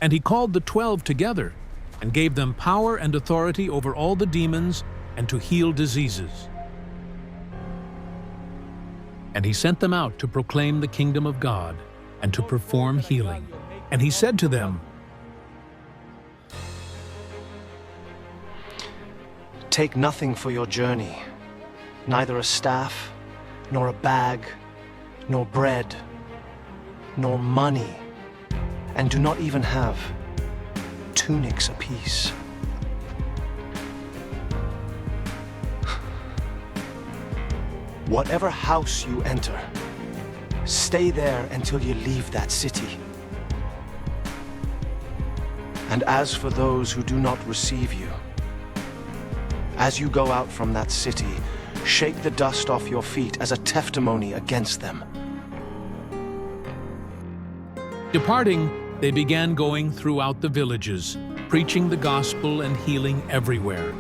And he called the 12 together and gave them power and authority over all the demons and to heal diseases. And he sent them out to proclaim the kingdom of God and to perform healing. And he said to them, "Take nothing for your journey, neither a staff, nor a bag, nor bread, nor money, and do not even have tunics apiece. Whatever house you enter, stay there until you leave that city. And as for those who do not receive you, as you go out from that city, shake the dust off your feet as a testimony against them." Departing, they began going throughout the villages, preaching the gospel and healing everywhere.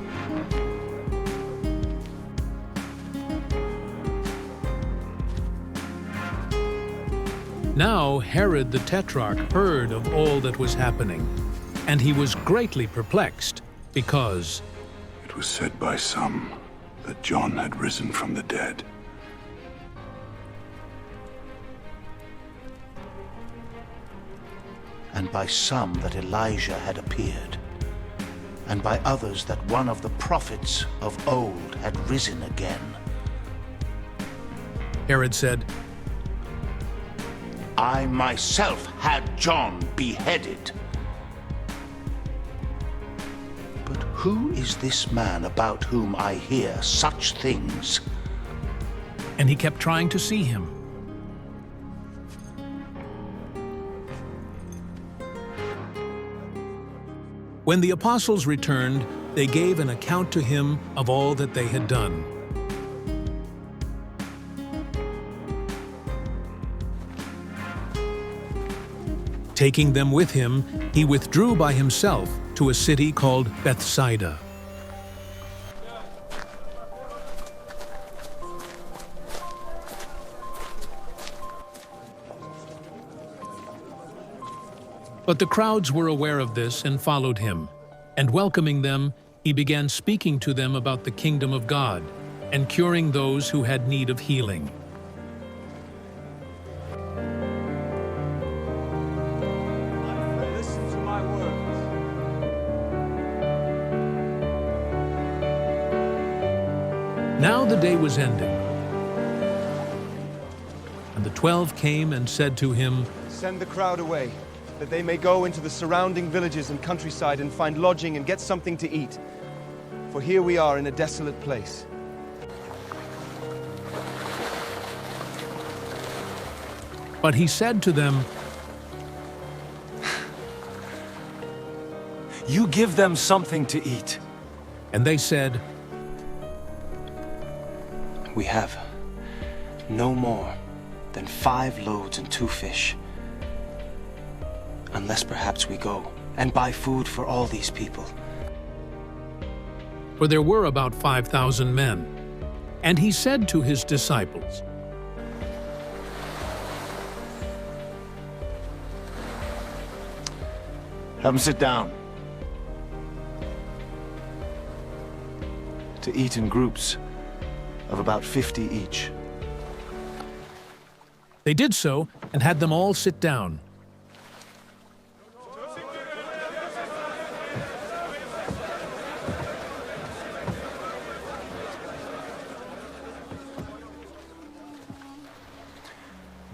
Now Herod the Tetrarch heard of all that was happening, and he was greatly perplexed, because It was said by some that John had risen from the dead. And by some that Elijah had appeared, and by others that one of the prophets of old had risen again. Herod said, I myself had John beheaded. But who is this man about whom I hear such things? and he kept trying to see him. When the apostles returned, they gave an account to him of all that they had done. Taking them with him, he withdrew by himself to a city called Bethsaida. But the crowds were aware of this and followed him, and welcoming them, he began speaking to them about the kingdom of God and curing those who had need of healing. Listen to my words. Now the day was ending, and the 12 came and said to him, Send the crowd away, that they may go into the surrounding villages and countryside and find lodging and get something to eat. For here we are in a desolate place. But he said to them, You give them something to eat. and they said, We have no more than 5 loaves and 2 fish. Unless perhaps we go and buy food for all these people. for there were about 5,000 men. And he said to his disciples, Have them sit down. To eat in groups of about 50 each. They did so and had them all sit down.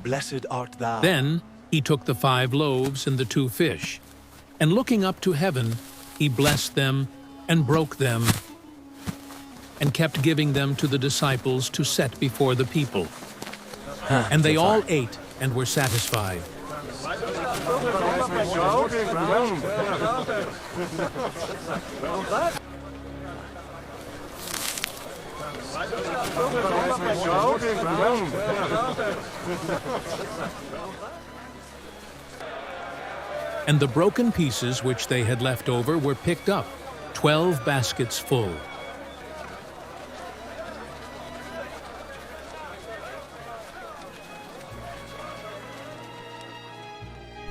Blessed art thou. Then he took the 5 loaves and the 2 fish, and looking up to heaven, he blessed them and broke them, and kept giving them to the disciples to set before the people. And they all ate and were satisfied. And the broken pieces which they had left over were picked up, 12 baskets full.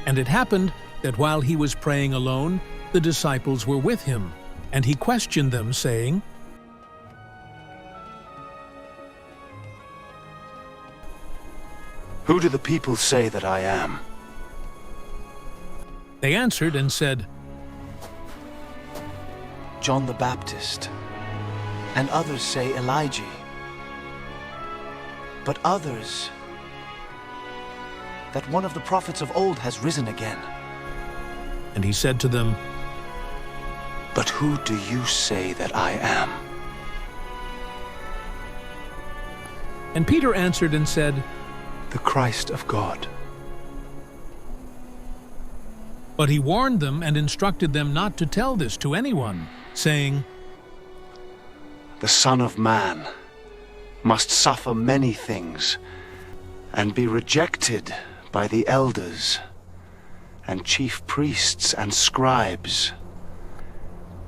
And it happened, that while he was praying alone, the disciples were with him, and he questioned them, saying, "Who do the people say that I am?" They answered and said, "John the Baptist, and others say Elijah, but others that one of the prophets of old has risen again." And he said to them, "But who do you say that I am?" And Peter answered and said, "The Christ of God." But he warned them and instructed them not to tell this to anyone, saying, "The Son of Man must suffer many things and be rejected by the elders and chief priests and scribes,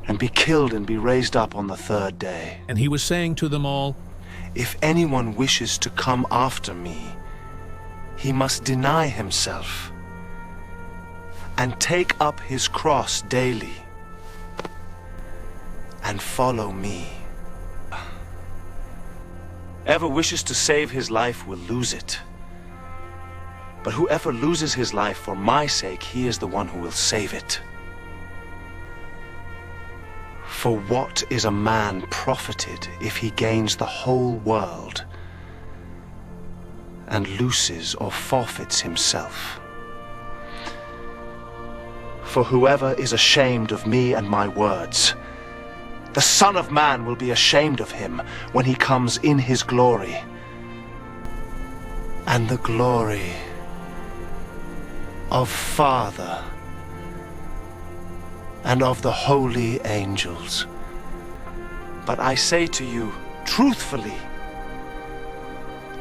and be killed and be raised up on the third day." And he was saying to them all, "If anyone wishes to come after me, he must deny himself and take up his cross daily and follow me. Whoever wishes to save his life will lose it. But whoever loses his life for my sake, he is the one who will save it. For what is a man profited if he gains the whole world and loses or forfeits himself? For whoever is ashamed of me and my words, the Son of Man will be ashamed of him when he comes in his glory, and the glory of Father and of the holy angels. But I say to you, truthfully,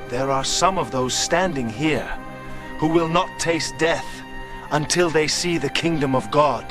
there are some of those standing here who will not taste death until they see the kingdom of God